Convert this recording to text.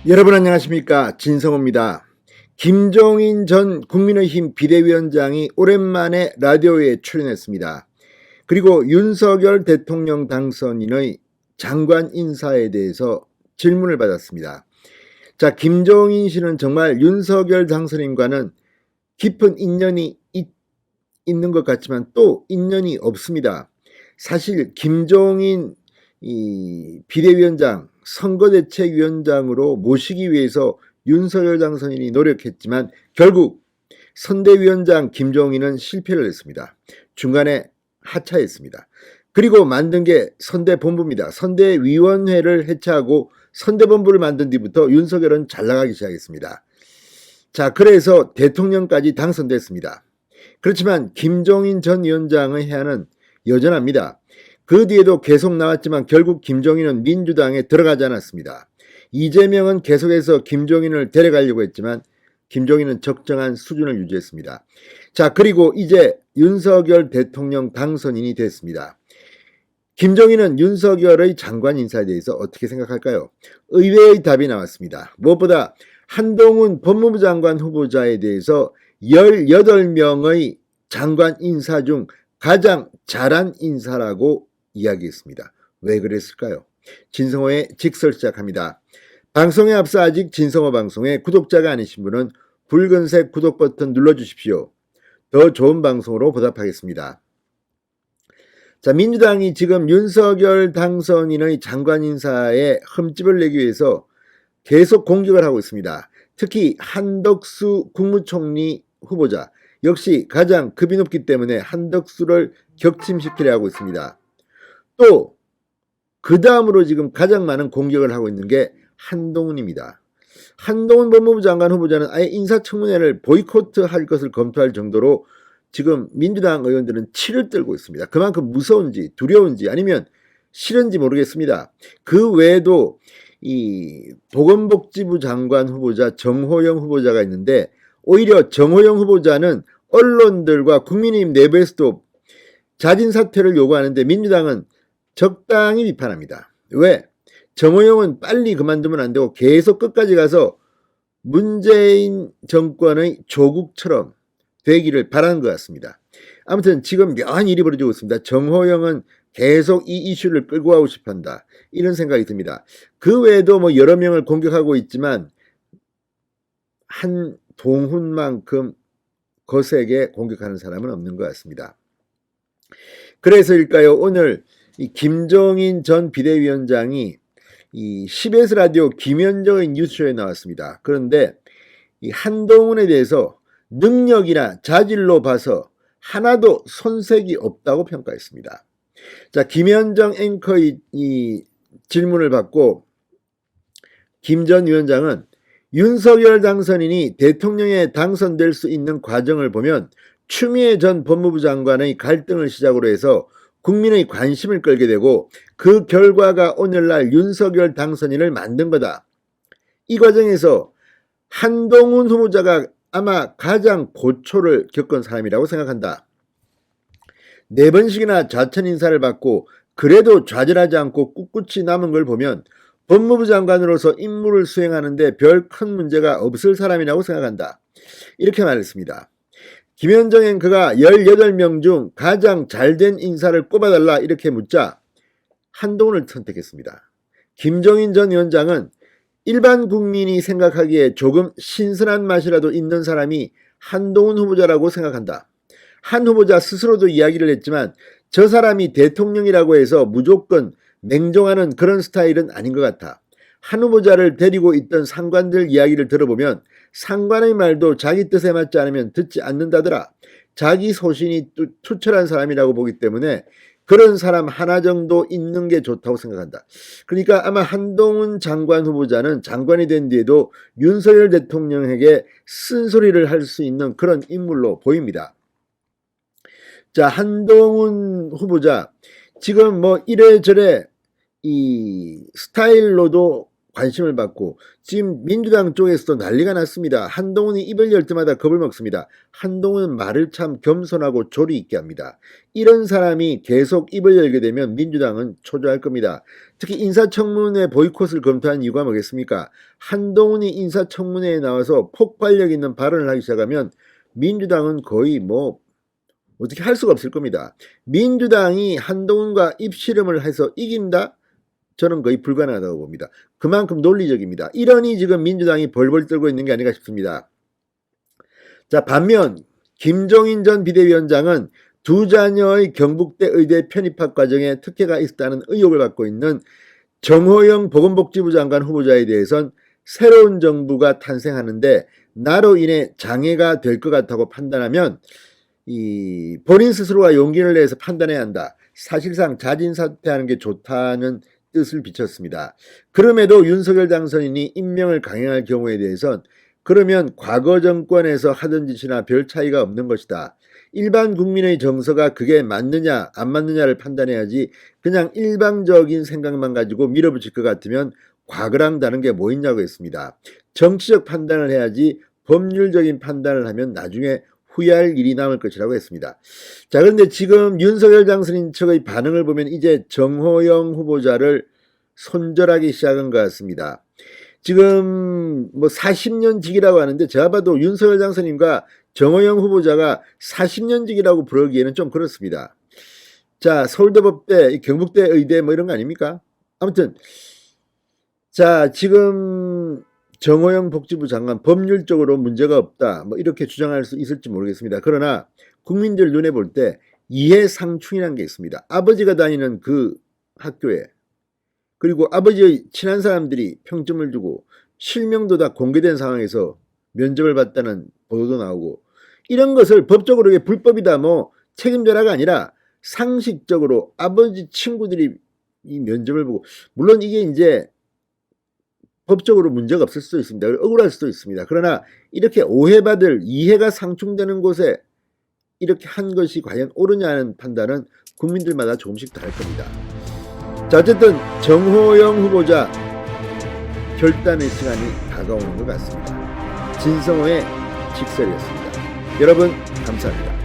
여러분 안녕하십니까, 진성호입니다. 김종인 전 국민의힘 비대위원장이 오랜만에 라디오에 출연했습니다. 그리고 윤석열 대통령 당선인의 장관 인사에 대해서 질문을 받았습니다. 자, 김종인 씨는 정말 윤석열 당선인과는 깊은 인연이 있는 것 같지만 또 인연이 없습니다. 사실 김종인 비대위원장 선거대책위원장으로 모시기 위해서 윤석열 당선인이 노력했지만 결국 선대위원장 김종인은 실패를 했습니다. 중간에 하차했습니다. 그리고 만든 게 선대본부입니다. 선대위원회를 해체하고 선대본부를 만든 뒤부터 윤석열은 잘 나가기 시작했습니다. 자, 그래서 대통령까지 당선됐습니다. 그렇지만 김종인 전 위원장의 해안은 여전합니다. 그 뒤에도 계속 나왔지만 결국 김종인은 민주당에 들어가지 않았습니다. 이재명은 계속해서 김종인을 데려가려고 했지만 김종인은 적정한 수준을 유지했습니다. 자, 그리고 이제 윤석열 대통령 당선인이 됐습니다. 김종인은 윤석열의 장관 인사에 대해서 어떻게 생각할까요? 의외의 답이 나왔습니다. 무엇보다 한동훈 법무부 장관 후보자에 대해서 18명의 장관 인사 중 가장 잘한 인사라고 이야기했습니다. 왜 그랬을까요? 진성호의 직설 시작합니다. 방송에 앞서 아직 진성호 방송에 구독자가 아니신 분은 붉은색 구독 버튼 눌러주십시오. 더 좋은 방송으로 보답하겠습니다. 자, 민주당이 지금 윤석열 당선인의 장관 인사에 흠집을 내기 위해서 계속 공격을 하고 있습니다. 특히 한덕수 국무총리 후보자 역시 가장 급이 높기 때문에 한덕수를 격침시키려 하고 있습니다. 또 그 다음으로 지금 가장 많은 공격을 하고 있는 게 한동훈입니다. 한동훈 법무부 장관 후보자는 아예 인사청문회를 보이콧할 것을 검토할 정도로 지금 민주당 의원들은 치를 떨고 있습니다. 그만큼 무서운지 두려운지 아니면 싫은지 모르겠습니다. 그 외에도 이 보건복지부 장관 후보자 정호영 후보자가 있는데 오히려 정호영 후보자는 언론들과 국민의힘 내부에서도 자진 사퇴를 요구하는데 민주당은 적당히 비판합니다. 왜? 정호영은 빨리 그만두면 안 되고 계속 끝까지 가서 문재인 정권의 조국처럼 되기를 바라는 것 같습니다. 아무튼 지금 묘한 일이 벌어지고 있습니다. 정호영은 계속 이 이슈를 끌고 가고 싶어한다. 이런 생각이 듭니다. 그 외에도 뭐 여러 명을 공격하고 있지만 한동훈만큼 거세게 공격하는 사람은 없는 것 같습니다. 그래서일까요? 오늘 이 김종인 전 비대위원장이 이 CBS 라디오 김현정의 뉴스쇼에 나왔습니다. 그런데 이 한동훈에 대해서 능력이나 자질로 봐서 하나도 손색이 없다고 평가했습니다. 자, 김현정 앵커의 이 질문을 받고 김 전 위원장은 윤석열 당선인이 대통령에 당선될 수 있는 과정을 보면 추미애 전 법무부 장관의 갈등을 시작으로 해서 국민의 관심을 끌게 되고 그 결과가 오늘날 윤석열 당선인을 만든 거다. 이 과정에서 한동훈 후보자가 아마 가장 고초를 겪은 사람이라고 생각한다. 4번씩이나 좌천 인사를 받고 그래도 좌절하지 않고 꿋꿋이 남은 걸 보면 법무부 장관으로서 임무를 수행하는데 별 큰 문제가 없을 사람이라고 생각한다. 이렇게 말했습니다. 김현정 앵커가 18명 중 가장 잘된 인사를 꼽아달라 이렇게 묻자 한동훈을 선택했습니다. 김종인 전 위원장은 일반 국민이 생각하기에 조금 신선한 맛이라도 있는 사람이 한동훈 후보자라고 생각한다. 한 후보자 스스로도 이야기를 했지만 저 사람이 대통령이라고 해서 무조건 냉정하는 그런 스타일은 아닌 것 같아. 한 후보자를 데리고 있던 상관들 이야기를 들어보면 상관의 말도 자기 뜻에 맞지 않으면 듣지 않는다더라. 자기 소신이 투철한 사람이라고 보기 때문에 그런 사람 하나 정도 있는 게 좋다고 생각한다. 그러니까 아마 한동훈 장관 후보자는 장관이 된 뒤에도 윤석열 대통령에게 쓴소리를 할 수 있는 그런 인물로 보입니다. 자, 한동훈 후보자 지금 뭐 이래저래 이 스타일로도 관심을 받고 지금 민주당 쪽에서도 난리가 났습니다. 한동훈이 입을 열 때마다 겁을 먹습니다. 한동훈은 말을 참 겸손하고 조리 있게 합니다. 이런 사람이 계속 입을 열게 되면 민주당은 초조할 겁니다. 특히 인사청문회 보이콧을 검토한 이유가 뭐겠습니까? 한동훈이 인사청문회에 나와서 폭발력 있는 발언을 하기 시작하면 민주당은 거의 어떻게 할 수가 없을 겁니다. 민주당이 한동훈과 입씨름을 해서 이긴다? 저는 거의 불가능하다고 봅니다. 그만큼 논리적입니다. 이러니 지금 민주당이 벌벌 떨고 있는 게 아닌가 싶습니다. 자, 반면 김종인 전 비대위원장은 두 자녀의 경북대 의대 편입학 과정에 특혜가 있었다는 의혹을 받고 있는 정호영 보건복지부 장관 후보자에 대해선 새로운 정부가 탄생하는데 나로 인해 장애가 될 것 같다고 판단하면 본인 스스로가 용기를 내서 판단해야 한다. 사실상 자진 사퇴하는 게 좋다는 뜻을 비쳤습니다. 그럼에도 윤석열 당선인이 임명을 강행할 경우에 대해선 그러면 과거 정권에서 하던 짓이나 별 차이가 없는 것이다. 일반 국민의 정서가 그게 맞느냐 안 맞느냐를 판단해야지 그냥 일방적인 생각만 가지고 밀어붙일 것 같으면 과거랑 다른 게 뭐 있냐고 했습니다. 정치적 판단을 해야지 법률적인 판단을 하면 나중에 후회할 일이 남을 것이라고 했습니다. 자, 그런데 지금 윤석열 당선인 측의 반응을 보면 이제 정호영 후보자를 손절하기 시작한 것 같습니다. 지금 40년직이라고 하는데 제가 봐도 윤석열 당선인과 정호영 후보자가 40년직이라고 부르기에는 좀 그렇습니다. 자, 서울대법대, 경북대 의대 이런 거 아닙니까? 아무튼 자, 지금 정호영 복지부 장관 법률적으로 문제가 없다 이렇게 주장할 수 있을지 모르겠습니다. 그러나 국민들 눈에 볼 때 이해상충이라는 게 있습니다. 아버지가 다니는 그 학교에 그리고 아버지의 친한 사람들이 평점을 주고 실명도 다 공개된 상황에서 면접을 봤다는 보도도 나오고 이런 것을 법적으로 이게 불법이다 책임져라가 아니라 상식적으로 아버지 친구들이 이 면접을 보고 물론 이게 이제 법적으로 문제가 없을 수도 있습니다. 억울할 수도 있습니다. 그러나 이렇게 오해받을 이해가 상충되는 곳에 이렇게 한 것이 과연 옳으냐는 판단은 국민들마다 조금씩 다를 겁니다. 자, 어쨌든 정호영 후보자 결단의 시간이 다가오는 것 같습니다. 진성호의 직설이었습니다. 여러분 감사합니다.